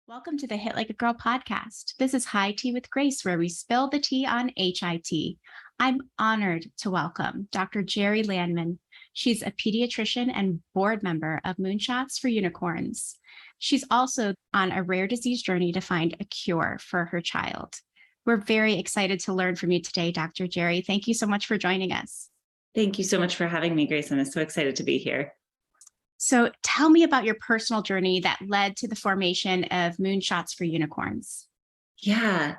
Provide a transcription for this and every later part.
Welcome to the Hit Like a Girl podcast. This is High Tea with Grace, where we spill the tea on HIT. I'm honored to welcome Dr. Geri Landman. She's a pediatrician and board member of Moonshots for Unicorns. She's also on a rare disease journey to find a cure for her child. We're very excited to learn from you today, Dr. Geri. Thank you so much for joining us. Thank you so much for having me, Grace. I'm so excited to be here. So tell me about your personal journey that led to the formation of Moonshots for Unicorns. Yeah.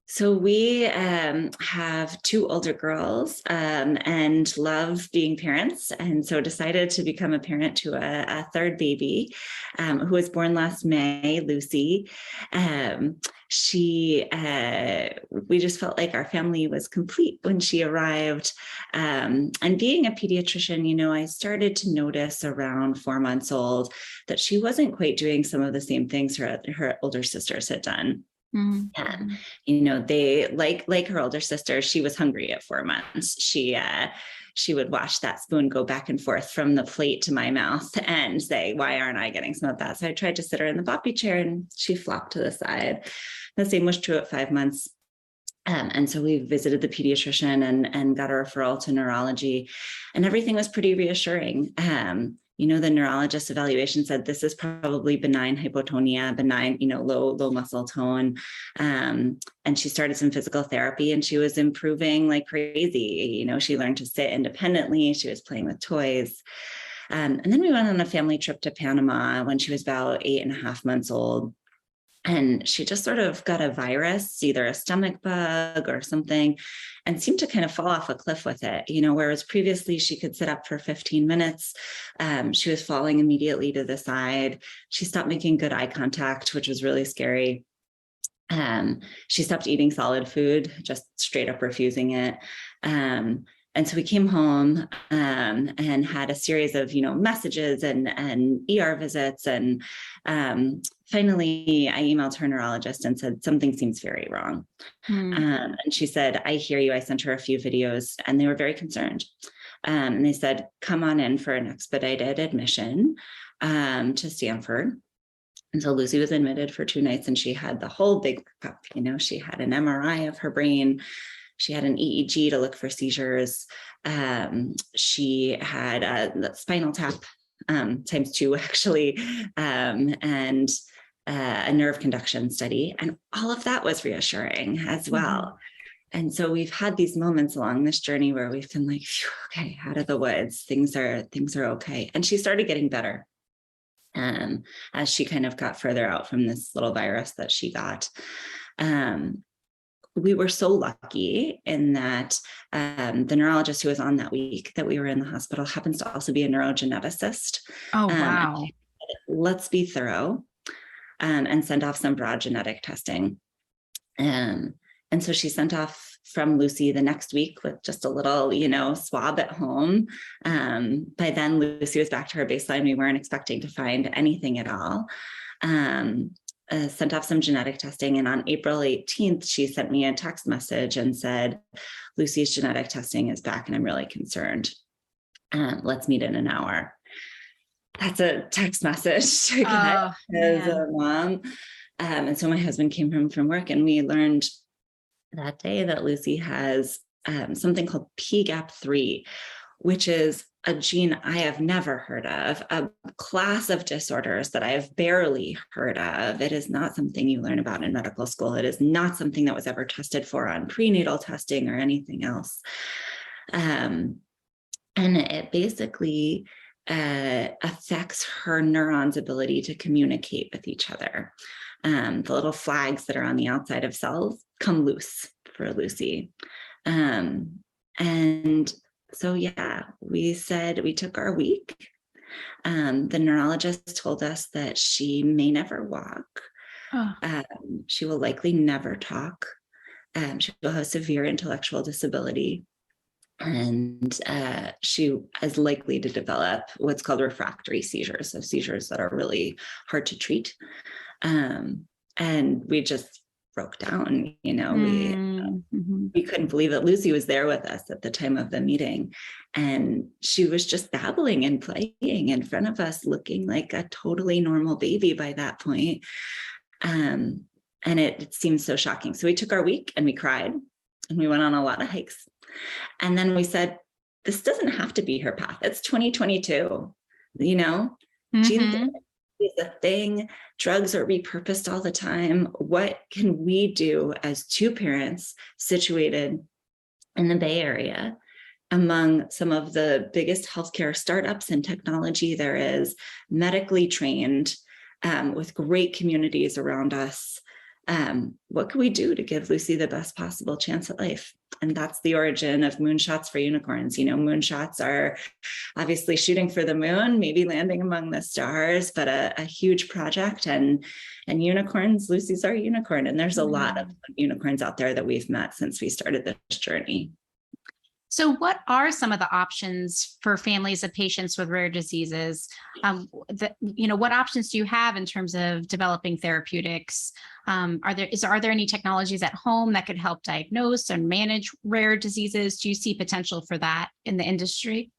So we have two older girls and love being parents. And so decided to become a parent to a third baby who was born last May, Lucy. We just felt like our family was complete when she arrived. And being a pediatrician, I started to notice around 4 months old that she wasn't quite doing some of the same things her older sisters had done. Mm-hmm. They like her older sister, she was hungry at 4 months. She would watch that spoon go back and forth from the plate to my mouth and say, why aren't I getting some of that? So I tried to sit her in the boppy chair and she flopped to the side. The same was true at 5 months. And so we visited the pediatrician and got a referral to neurology, and everything was pretty reassuring. The neurologist evaluation said this is probably benign hypotonia, benign, low muscle tone. And she started some physical therapy and she was improving like crazy. She learned to sit independently. She was playing with toys. And then we went on a family trip to Panama when she was about 8.5 months old. And she just sort of got a virus, either a stomach bug or something, and seemed to kind of fall off a cliff with it, whereas previously she could sit up for 15 minutes. She was falling immediately to the side. She stopped making good eye contact, which was really scary. She stopped eating solid food, just straight up refusing it. And so we came home and had a series of, messages and ER visits. And finally, I emailed her neurologist and said, something seems very wrong. And she said, I hear you. I sent her a few videos and they were very concerned. And they said, come on in for an expedited admission to Stanford. And so Lucy was admitted for 2 nights and she had the whole big workup. She had an MRI of her brain. She had an EEG to look for seizures. She had a spinal tap ×2, actually, and a nerve conduction study. And all of that was reassuring as well. And so we've had these moments along this journey where we've been like, okay, out of the woods, things are okay. And she started getting better as she kind of got further out from this little virus that she got. We were so lucky in that the neurologist who was on that week that we were in the hospital happens to also be a neurogeneticist. Oh, wow. Let's be thorough and send off some broad genetic testing. And so she sent off from Lucy the next week with just a little, swab at home. By then, Lucy was back to her baseline. We weren't expecting to find anything at all. Sent off some genetic testing. And on April 18th, she sent me a text message and said, Lucy's genetic testing is back and I'm really concerned. Let's meet in an hour. That's a text message to get as a mom. And so my husband came home from work and we learned that day that Lucy has something called PGAP3, which is a gene I have never heard of, a class of disorders that I have barely heard of. It is not something you learn about in medical school. It is not something that was ever tested for on prenatal testing or anything else. And it basically affects her neurons' ability to communicate with each other. The little flags that are on the outside of cells come loose for Lucy. And so, we said we took our week. The neurologist told us that she may never walk. She will likely never talk. She will have severe intellectual disability. And she is likely to develop what's called refractory seizures, so seizures that are really hard to treat. And we just broke down, we couldn't believe that Lucy was there with us at the time of the meeting. And she was just babbling and playing in front of us, looking like a totally normal baby by that point. And it seemed so shocking. So we took our week and we cried and we went on a lot of hikes. And then we said, this doesn't have to be her path. It's 2022, you know, gene therapy is a thing. Drugs are repurposed all the time. What can we do as two parents situated in the Bay Area among some of the biggest healthcare startups and technology there is, medically trained, with great communities around us? What can we do to give Lucy the best possible chance at life? And that's the origin of Moonshots for Unicorns. You know, moonshots are obviously shooting for the moon, maybe landing among the stars, but a huge project. And unicorns, Lucy's our unicorn. And there's a lot of unicorns out there that we've met since we started this journey. So what are some of the options for families of patients with rare diseases? What options do you have in terms of developing therapeutics? Are there any technologies at home that could help diagnose and manage rare diseases? Do you see potential for that in the industry?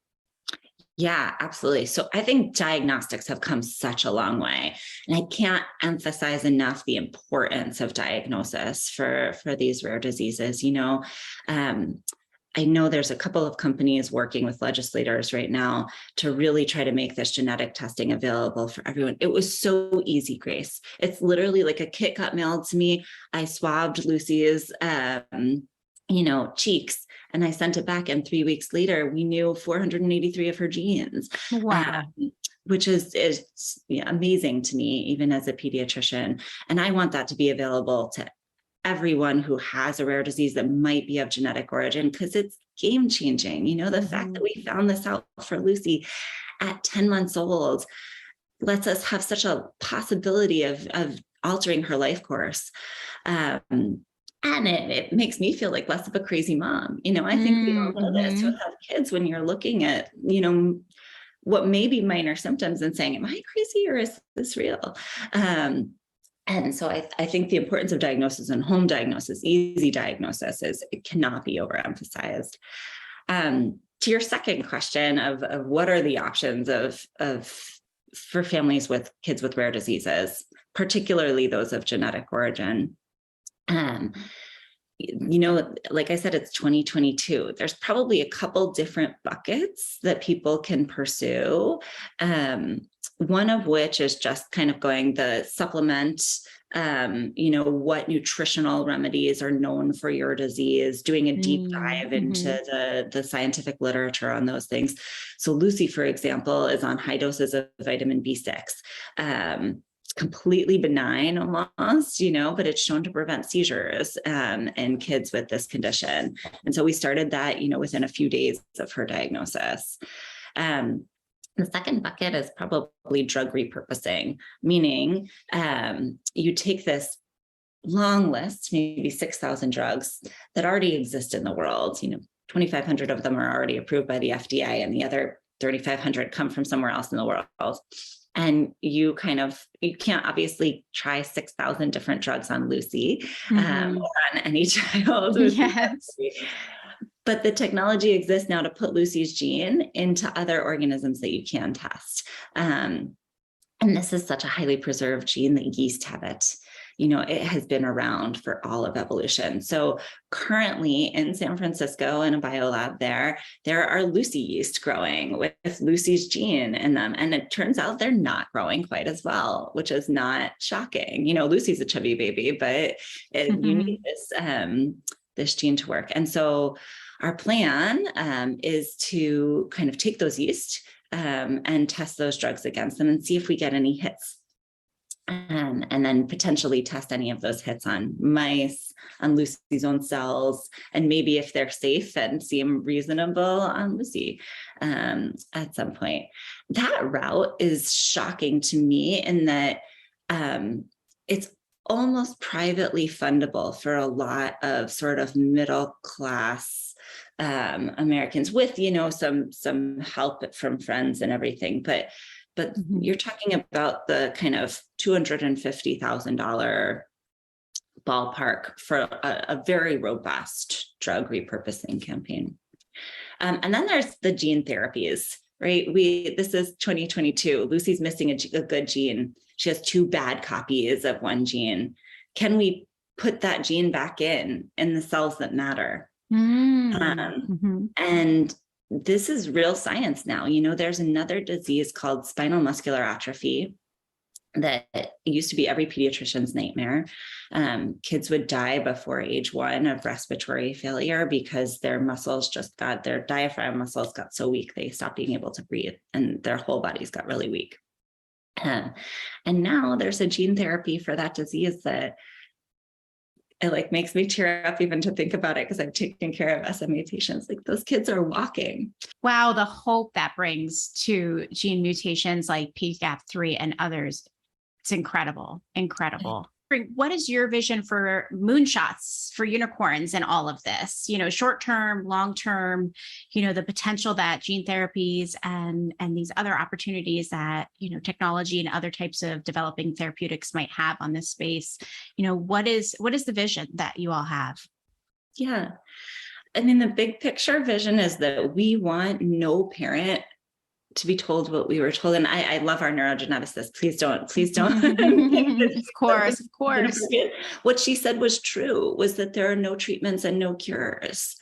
Yeah, absolutely. So I think diagnostics have come such a long way. And I can't emphasize enough the importance of diagnosis for these rare diseases. I know there's a couple of companies working with legislators right now to really try to make this genetic testing available for everyone. It was so easy, Grace. It's literally like a kit got mailed to me. I swabbed Lucy's, cheeks, and I sent it back. And 3 weeks later, we knew 483 of her genes. Wow. Which is amazing to me, even as a pediatrician. And I want that to be available to everyone who has a rare disease that might be of genetic origin, because it's game changing. The fact that we found this out for Lucy at 10 months old lets us have such a possibility of altering her life course. And it makes me feel like less of a crazy mom. I think we all know this, who have kids, when you're looking at, what may be minor symptoms and saying, am I crazy or is this real? And so I think the importance of diagnosis and home diagnosis, easy diagnosis, it cannot be overemphasized. To your second question of what are the options for families with kids with rare diseases, particularly those of genetic origin. Like I said, it's 2022. There's probably a couple different buckets that people can pursue. One of which is just kind of going the supplement, what nutritional remedies are known for your disease, doing a deep dive into the scientific literature on those things. So Lucy, for example, is on high doses of vitamin B6. It's completely benign almost, but it's shown to prevent seizures in kids with this condition. And so we started that, within a few days of her diagnosis. The second bucket is probably drug repurposing, meaning you take this long list, maybe 6,000 drugs that already exist in the world. 2,500 of them are already approved by the FDA, and the other 3,500 come from somewhere else in the world. And you can't obviously try 6,000 different drugs on Lucy or on any child. Yes. But the technology exists now to put Lucy's gene into other organisms that you can test. And this is such a highly preserved gene that yeast have it. It has been around for all of evolution. So currently in San Francisco, in a biolab there are Lucy yeast growing with Lucy's gene in them. And it turns out they're not growing quite as well, which is not shocking. Lucy's a chubby baby, but you need this gene to work. And so our plan is to kind of take those yeast and test those drugs against them and see if we get any hits. And then potentially test any of those hits on mice, on Lucy's own cells, and maybe if they're safe and seem reasonable on Lucy at some point. That route is shocking to me in that it's almost privately fundable for a lot of sort of middle class Americans with, some help from friends and everything. But you're talking about the kind of $250,000 ballpark for a very robust drug repurposing campaign. And then there's the gene therapies, right? This is 2022. Lucy's missing a good gene. she has 2 bad copies of one gene. Can we put that gene back in the cells that matter? And this is real science now. There's another disease called spinal muscular atrophy that used to be every pediatrician's nightmare. Kids would die before age 1 of respiratory failure because their diaphragm muscles got so weak, they stopped being able to breathe and their whole bodies got really weak. And now there's a gene therapy for that disease that it makes me tear up even to think about it, because I've taken care of SMA patients. Those kids are walking. Wow, the hope that brings to gene mutations like PGAP3 and others. It's incredible. What is your vision for moonshots, for unicorns and all of this? Short-term, long-term, the potential that gene therapies and these other opportunities that, technology and other types of developing therapeutics might have on this space. What is the vision that you all have? Yeah. The big picture vision is that we want no parent to be told what we were told. And I love our neurogeneticist. Please don't. Of course. What she said was true, was that there are no treatments and no cures.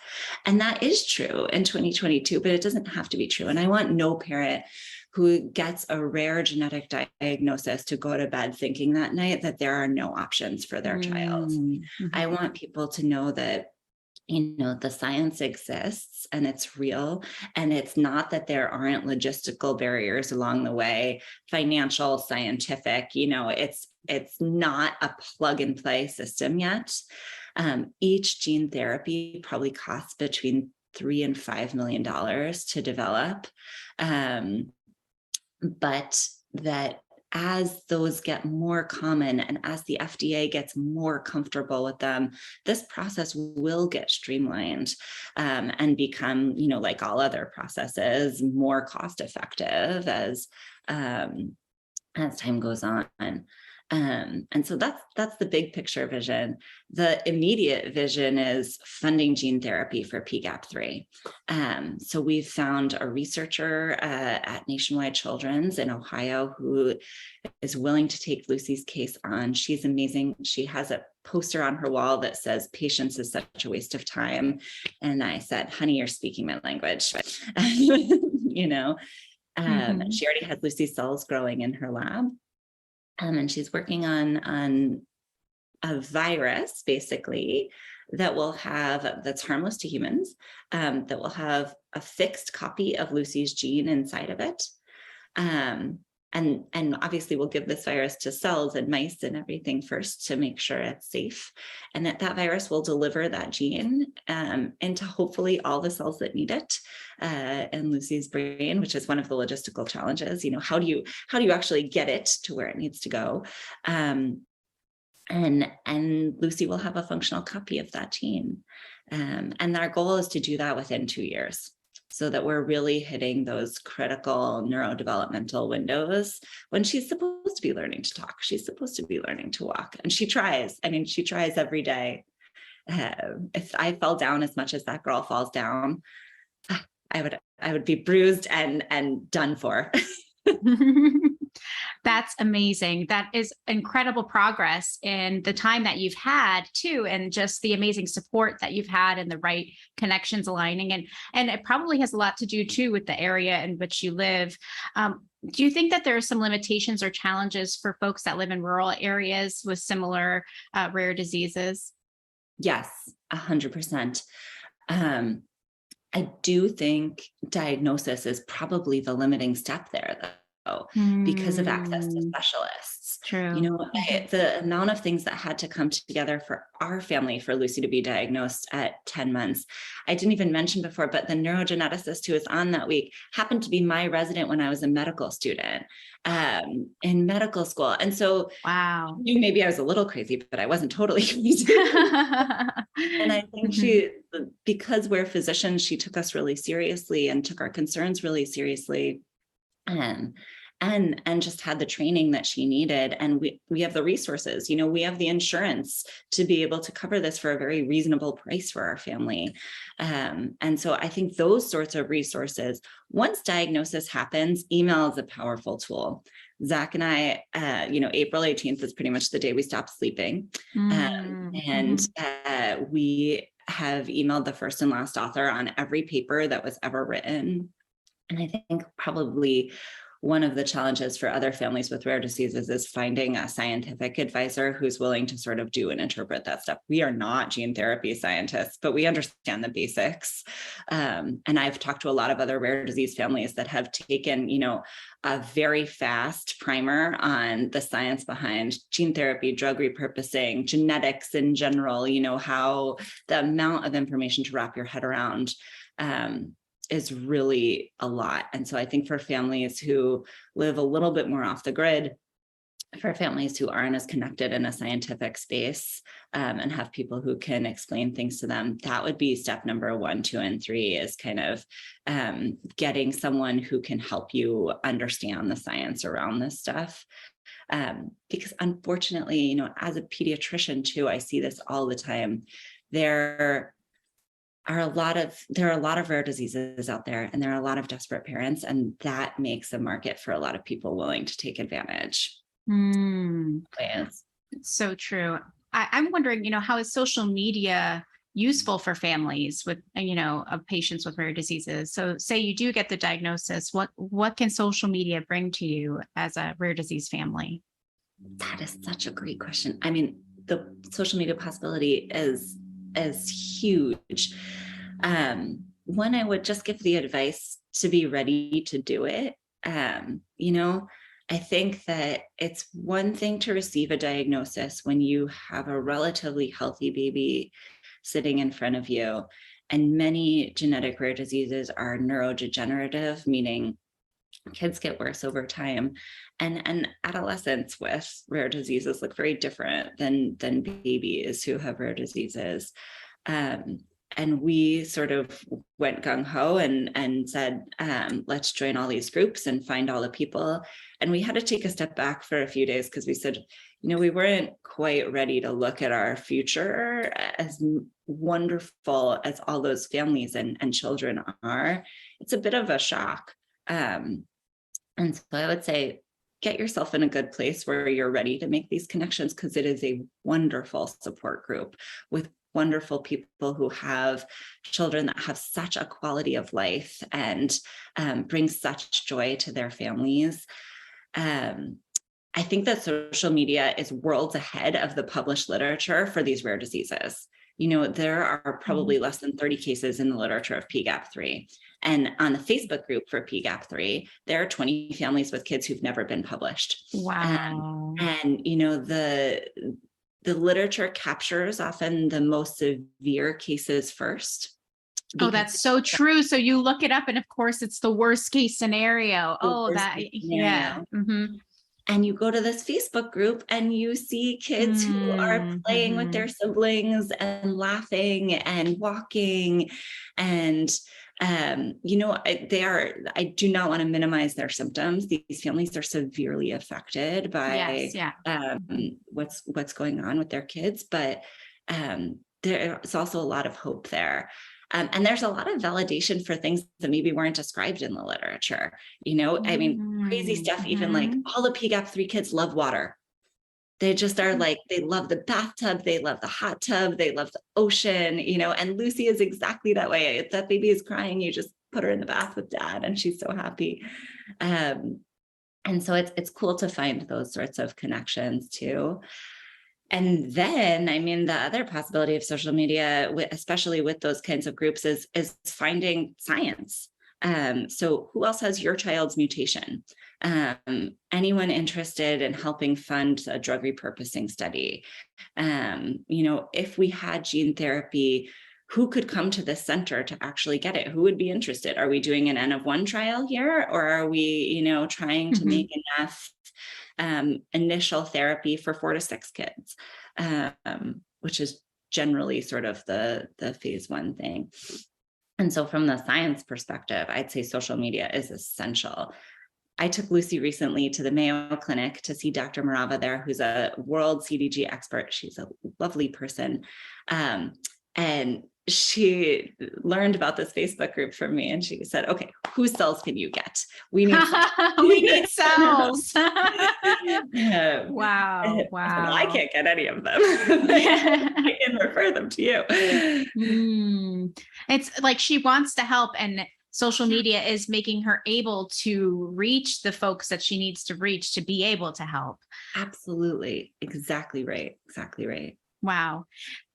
And that is true in 2022, but it doesn't have to be true. And I want no parent who gets a rare genetic diagnosis to go to bed thinking that night that there are no options for their child. I want people to know that the science exists and it's real, and it's not that there aren't logistical barriers along the way, financial, scientific, it's not a plug and play system yet. Each gene therapy probably costs between $3 and $5 million to develop. But that as those get more common and as the FDA gets more comfortable with them, this process will get streamlined and become, like all other processes, more cost effective as time goes on. And so that's the big picture vision. The immediate vision is funding gene therapy for PGAP3. So we've found a researcher at Nationwide Children's in Ohio who is willing to take Lucy's case on. She's amazing. She has a poster on her wall that says, "Patience is such a waste of time." And I said, "Honey, you're speaking my language." She already has Lucy's cells growing in her lab. And she's working on a virus, basically, that's harmless to humans, that will have a fixed copy of Lucy's gene inside of it. And obviously we'll give this virus to cells and mice and everything first to make sure it's safe. And that virus will deliver that gene into hopefully all the cells that need it in Lucy's brain, which is one of the logistical challenges. How do you actually get it to where it needs to go? And Lucy will have a functional copy of that gene. And our goal is to do that within 2 years, so that we're really hitting those critical neurodevelopmental windows when she's supposed to be learning to talk. She's supposed to be learning to walk. And she tries. She tries every day. If I fell down as much as that girl falls down, I would be bruised and done for. That's amazing. That is incredible progress in the time that you've had too, and just the amazing support that you've had and the right connections aligning. And it probably has a lot to do too with the area in which you live. Do you think that there are some limitations or challenges for folks that live in rural areas with similar rare diseases? Yes, 100%. I do think diagnosis is probably the limiting step there, though, because of access to specialists. True. The amount of things that had to come together for our family, for Lucy to be diagnosed at 10 months. I didn't even mention before, but the neurogeneticist who was on that week happened to be my resident when I was a medical student in medical school. And so wow, maybe I was a little crazy, but I wasn't totally crazy. And I think because we're physicians, she took us really seriously and took our concerns really seriously. And just had the training that she needed. And we have the resources, we have the insurance to be able to cover this for a very reasonable price for our family. And so I think those sorts of resources, once diagnosis happens, email is a powerful tool. Zach and I, April 18th is pretty much the day we stopped sleeping. And we have emailed the first and last author on every paper that was ever written. And I think probably one of the challenges for other families with rare diseases is finding a scientific advisor who's willing to sort of do and interpret that stuff. We are not gene therapy scientists, but we understand the basics. And I've talked to a lot of other rare disease families that have taken, a very fast primer on the science behind gene therapy, drug repurposing, genetics in general, how the amount of information to wrap your head around is really a lot. And so I think for families who live a little bit more off the grid, for families who aren't as connected in a scientific space and have people who can explain things to them, that would be step number 1, 2, and 3 is kind of getting someone who can help you understand the science around this stuff. Because unfortunately, as a pediatrician too, I see this all the time. There are a lot of rare diseases out there, and there are a lot of desperate parents, and that makes a market for a lot of people willing to take advantage. Yes. So true. I'm wondering, how is social media useful for families with, of patients with rare diseases? So say you do get the diagnosis, what can social media bring to you as a rare disease family? That is such a great question. I mean, the social media possibility is huge. One, I would just give the advice to be ready to do it. I think that it's one thing to receive a diagnosis when you have a relatively healthy baby sitting in front of you. And many genetic rare diseases are neurodegenerative, meaning kids get worse over time. And adolescents with rare diseases look very different than babies who have rare diseases. And we sort of went gung-ho and said, let's join all these groups and find all the people. And we had to take a step back for a few days because we said, we weren't quite ready to look at our future. As wonderful as all those families and children are, it's a bit of a shock. And so I would say, get yourself in a good place where you're ready to make these connections, because it is a wonderful support group with wonderful people who have children that have such a quality of life and bring such joy to their families. I think that social media is worlds ahead of the published literature for these rare diseases. There are probably less than 30 cases in the literature of PGAP3. And on the Facebook group for PGAP3, there are 20 families with kids who've never been published. Wow. And the literature captures often the most severe cases first. Oh, that's so true. So you look it up, and of course, it's the worst case scenario. Yeah. Mm-hmm. And you go to this Facebook group and you see kids who are playing with their siblings and laughing and walking. And, I do not want to minimize their symptoms. These families are severely affected by what's going on with their kids, but there's also a lot of hope there. And there's a lot of validation for things that maybe weren't described in the literature. I mean, crazy stuff, even like all the PGAP3 kids love water. They just are like, they love the bathtub, they love the hot tub, they love the ocean, and Lucy is exactly that way. If that baby is crying, you just put her in the bath with dad and she's so happy. And so it's cool to find those sorts of connections too. And then, the other possibility of social media, especially with those kinds of groups, is finding science. So who else has your child's mutation? Anyone interested in helping fund a drug repurposing study? If we had gene therapy, who could come to this center to actually get it? Who would be interested? Are we doing an N of 1 trial here? Or are we, trying to make enough initial therapy for 4 to 6 kids, which is generally sort of the phase 1 thing. And so from the science perspective, I'd say social media is essential. I took Lucy recently to the Mayo Clinic to see Dr. Marava there, who's a world CDG expert. She's a lovely person. And she learned about this Facebook group from me, and she said, okay, whose cells can you get? We need We need cells. Wow. Wow. I can't get any of them. I can refer them to you. It's like she wants to help, and social media is making her able to reach the folks that she needs to reach to be able to help. Absolutely. Exactly right. Exactly right. Wow.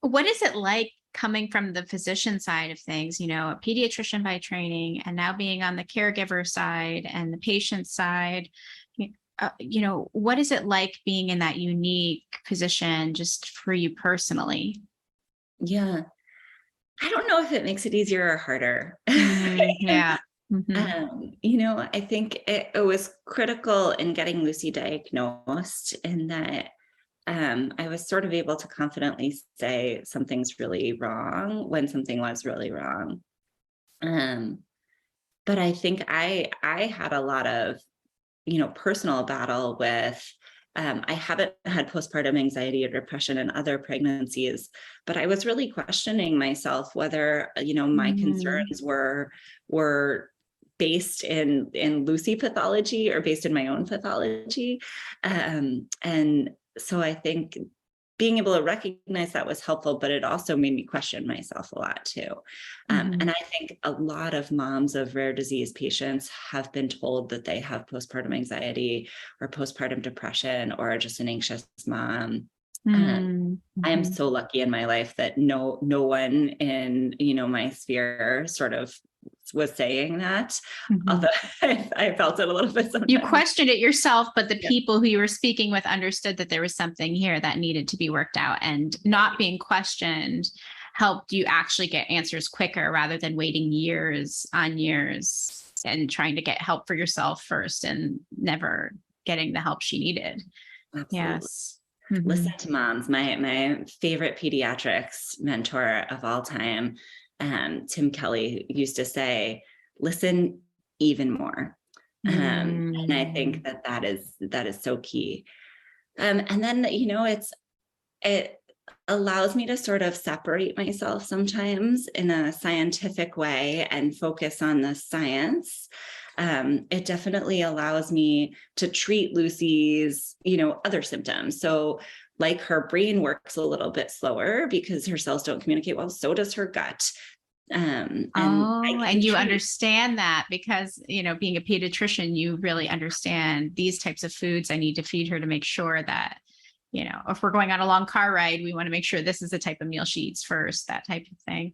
What is it like coming from the physician side of things, a pediatrician by training, and now being on the caregiver side and the patient side? What is it like being in that unique position just for you personally? Yeah. I don't know if it makes it easier or harder. Yeah. I think it was critical in getting Lucy diagnosed in that I was sort of able to confidently say something's really wrong when something was really wrong. But I think I had a lot of, personal battle with, I haven't had postpartum anxiety or depression in other pregnancies, but I was really questioning myself whether, my concerns were based in Lucy pathology or based in my own pathology. And so I think being able to recognize that was helpful, but it also made me question myself a lot too. And I think a lot of moms of rare disease patients have been told that they have postpartum anxiety or postpartum depression or just an anxious mom. I am so lucky in my life that no one in, my sphere sort of was saying that. Although I felt it a little bit sometimes. You questioned it yourself, but the people who you were speaking with understood that there was something here that needed to be worked out, and not being questioned helped you actually get answers quicker rather than waiting years on years and trying to get help for yourself first and never getting the help she needed. Absolutely. Yes. Listen to moms. My favorite pediatrics mentor of all time, Tim Kelly, used to say, listen even more. And I think that is so key. And then, it allows me to sort of separate myself sometimes in a scientific way and focus on the science. It definitely allows me to treat Lucy's, other symptoms. So like her brain works a little bit slower because her cells don't communicate well, so does her gut. And you understand that because, being a pediatrician, you really understand these types of foods I need to feed her to make sure that, if we're going on a long car ride, we want to make sure this is the type of meal she eats first, that type of thing.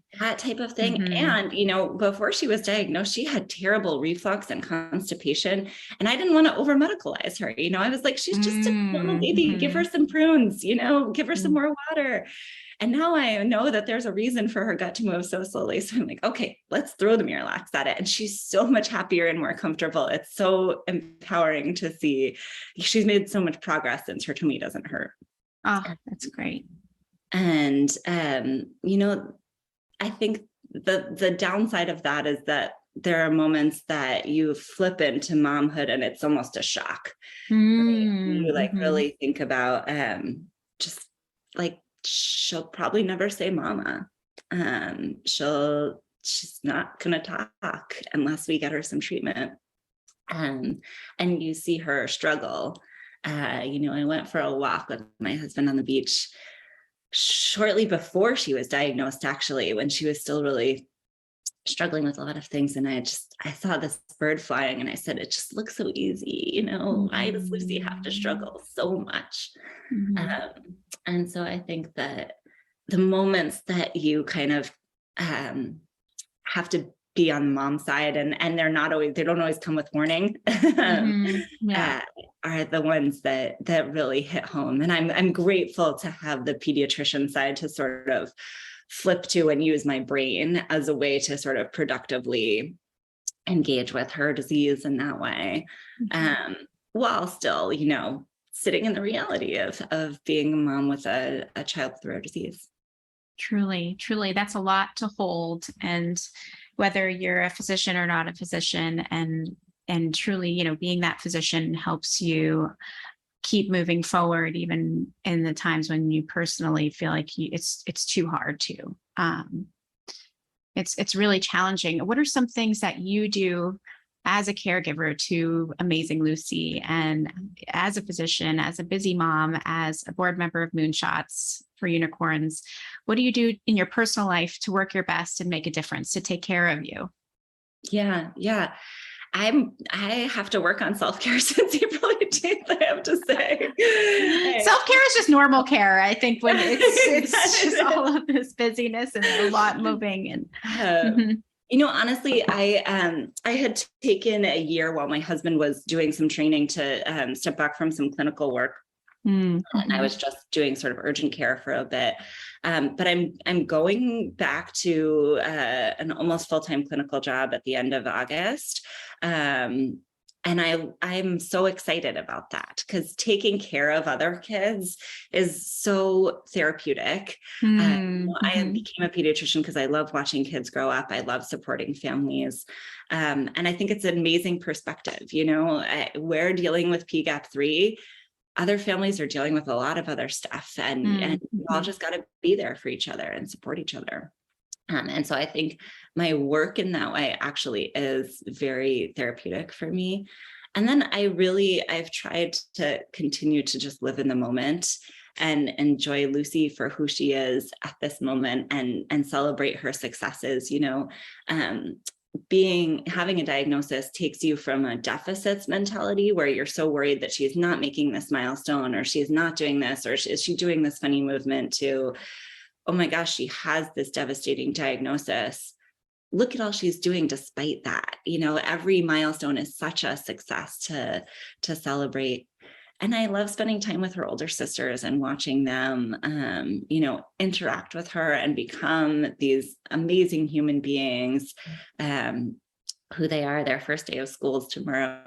And, before she was diagnosed, she had terrible reflux and constipation, and I didn't want to over medicalize her. I was like, she's just a normal baby, give her some prunes, give her some more water. And now I know that there's a reason for her gut to move so slowly. So I'm like, okay, let's throw the Miralax at it. And she's so much happier and more comfortable. It's so empowering to see. She's made so much progress since her tummy doesn't hurt. Oh, that's great. And, I think the downside of that is that there are moments that you flip into momhood and it's almost a shock. Right? You really think about just like, she'll probably never say mama. She's not gonna talk unless we get her some treatment. And you see her struggle. I went for a walk with my husband on the beach shortly before she was diagnosed, actually, when she was still really struggling with a lot of things. And I saw this bird flying and I said, it just looks so easy. Why does Lucy have to struggle so much? And so I think that the moments that you kind of have to be on the mom side, and they don't always come with warning, are the ones that really hit home. And I'm grateful to have the pediatrician side to sort of flip to and use my brain as a way to sort of productively engage with her disease in that way, while still, sitting in the reality of being a mom with a child with rare disease. Truly, that's a lot to hold. And whether you're a physician or not a physician, and truly, being that physician helps you keep moving forward, even in the times when you personally feel like it's too hard to. It's really challenging. What are some things that you do as a caregiver to amazing Lucy, and as a physician, as a busy mom, as a board member of Moonshots for Unicorns, what do you do in your personal life to work your best and make a difference, to take care of you? Yeah. I have to work on self-care since April 18th, I have to say. Self-care is just normal care. I think when it's just all of this busyness and a lot moving and honestly, I had taken a year while my husband was doing some training to step back from some clinical work. And I was just doing sort of urgent care for a bit. But I'm going back to an almost full-time clinical job at the end of August. And I'm so excited about that, because taking care of other kids is so therapeutic. I became a pediatrician because I love watching kids grow up. I love supporting families. And I think it's an amazing perspective. We're dealing with PGAP3. Other families are dealing with a lot of other stuff, and we all just got to be there for each other and support each other. And so I think my work in that way actually is very therapeutic for me. And then I've tried to continue to just live in the moment and enjoy Lucy for who she is at this moment, and celebrate her successes. Having a diagnosis takes you from a deficits mentality where you're so worried that she's not making this milestone, or she's not doing this, or is she doing this funny movement, to, oh my gosh, she has this devastating diagnosis. Look at all she's doing despite that. Every milestone is such a success to celebrate. And I love spending time with her older sisters and watching them, interact with her and become these amazing human beings, who they are. Their first day of school is tomorrow.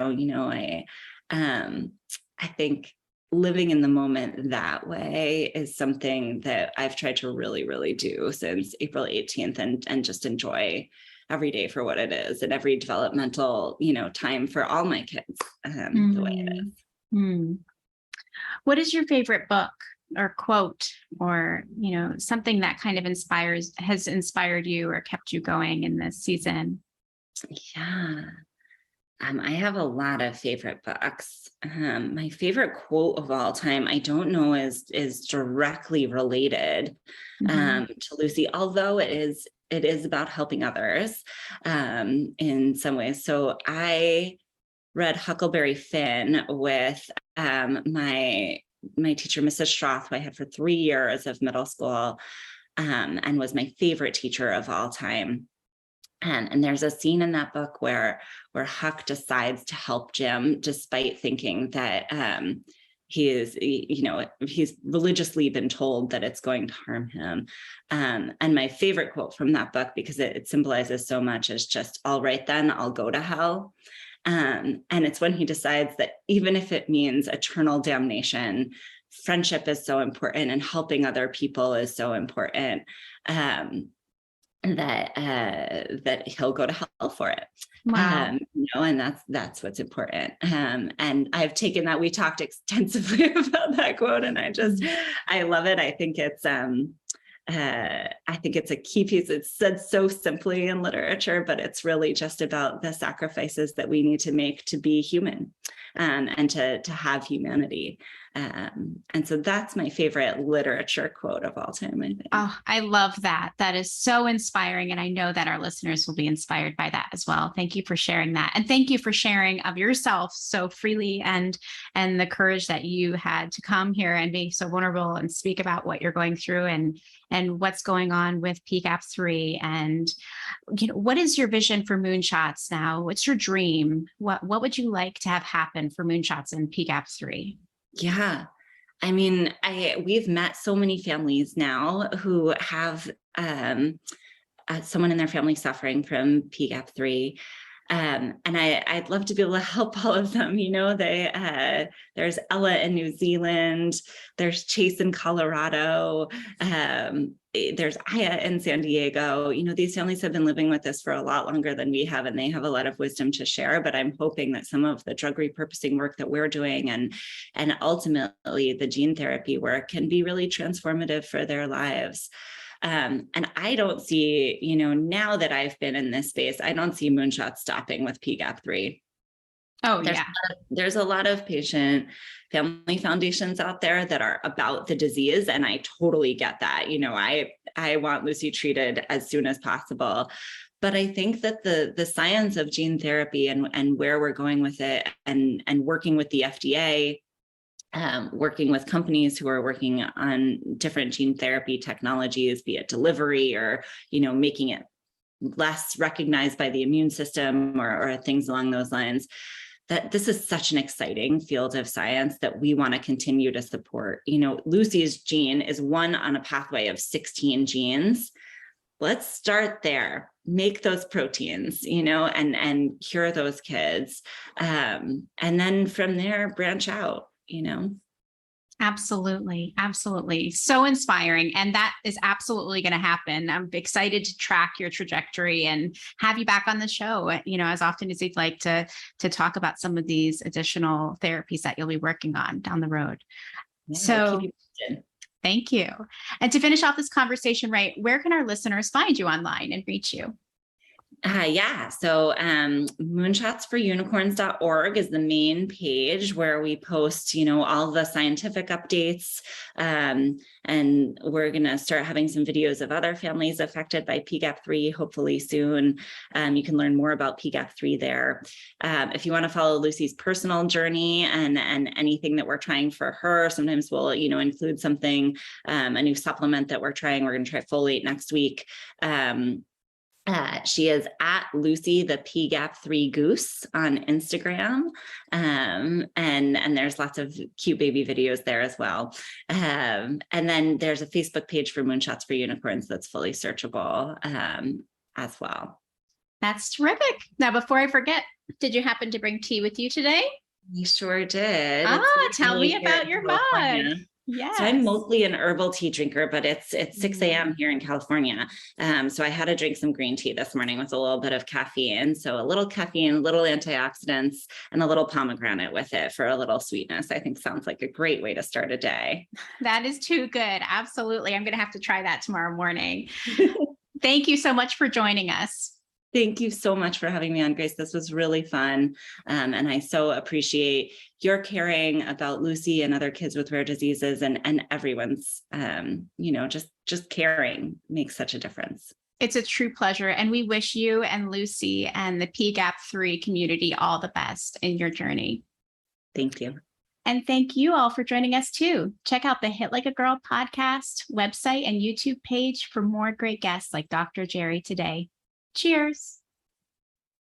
I think living in the moment that way is something that I've tried to really, really do since April 18th, and just enjoy every day for what it is, and every developmental, time for all my kids, the way it is. What is your favorite book or quote, or, something that kind of has inspired you or kept you going in this season? Yeah. I have a lot of favorite books. My favorite quote of all time, I don't know is directly related to Lucy, although it is about helping others in some ways. So I read Huckleberry Finn with my teacher, Mrs. Stroth, who I had for 3 years of middle school, and was my favorite teacher of all time. And there's a scene in that book where Huck decides to help Jim, despite thinking that he's religiously been told that it's going to harm him. And my favorite quote from that book, because it symbolizes so much, is just, "All right, then I'll go to hell." And it's when he decides that even if it means eternal damnation, friendship is so important, and helping other people is so important, that he'll go to hell for it. Wow. And that's what's important. And I've taken that. We talked extensively about that quote, and I love it. I think it's a key piece. It's said so simply in literature, but it's really just about the sacrifices that we need to make to be human, and to have humanity. And so that's my favorite literature quote of all time, I think. Oh, I love that. That is so inspiring. And I know that our listeners will be inspired by that as well. Thank you for sharing that. And thank you for sharing of yourself so freely, and the courage that you had to come here and be so vulnerable and speak about what you're going through, and what's going on with PGAP3. And, what is your vision for Moonshots now? What's your dream? What would you like to have happen for Moonshots and PGAP3? Yeah. I mean, we've met so many families now who have someone in their family suffering from PGAP3. And I'd love to be able to help all of them. There's Ella in New Zealand, there's Chase in Colorado, there's Aya in San Diego. These families have been living with this for a lot longer than we have, and they have a lot of wisdom to share. But I'm hoping that some of the drug repurposing work that we're doing, and ultimately the gene therapy work, can be really transformative for their lives. And I don't see, now that I've been in this space, I don't see Moonshot stopping with PGAP3. Oh, There's, yeah. there's a lot of patient family foundations out there that are about the disease. And I totally get that. I want Lucy treated as soon as possible. But I think that the science of gene therapy and where we're going with it and working with the FDA, working with companies who are working on different gene therapy technologies, be it delivery or, making it less recognized by the immune system or things along those lines, that this is such an exciting field of science that we want to continue to support. Lucy's gene is one on a pathway of 16 genes. Let's start there, make those proteins, and cure those kids. And then from there, branch out, Absolutely. Absolutely. So inspiring. And that is absolutely going to happen. I'm excited to track your trajectory and have you back on the show, as often as you'd like to talk about some of these additional therapies that you'll be working on down the road. Yeah, So we'll keep you posted. Thank you. And to finish off this conversation, right, where can our listeners find you online and reach you? So moonshotsforunicorns.org is the main page where we post, all the scientific updates. And we're going to start having some videos of other families affected by PGAP3, hopefully soon. You can learn more about PGAP3 there. If you want to follow Lucy's personal journey and anything that we're trying for her, sometimes we'll, include something, a new supplement that we're trying. We're going to try folate next week. She is at Lucy the PGAP3 Goose on Instagram, and there's lots of cute baby videos there as well. And then there's a Facebook page for Moonshots for Unicorns that's fully searchable as well. That's terrific. Now, before I forget, did you happen to bring tea with you today? You sure did. Tell me about your mug. Yes. So I'm mostly an herbal tea drinker, but it's 6 a.m. here in California. So I had to drink some green tea this morning with a little bit of caffeine. So a little caffeine, a little antioxidants, and a little pomegranate with it for a little sweetness. I think sounds like a great way to start a day. That is too good. Absolutely. I'm going to have to try that tomorrow morning. Thank you so much for joining us. Thank you so much for having me on, Grace. This was really fun. And I so appreciate your caring about Lucy and other kids with rare diseases and everyone's, just caring makes such a difference. It's a true pleasure. And we wish you and Lucy and the PGAP3 community all the best in your journey. Thank you. And thank you all for joining us too. Check out the Hit Like a Girl podcast, website, and YouTube page for more great guests like Dr. Geri today. Cheers.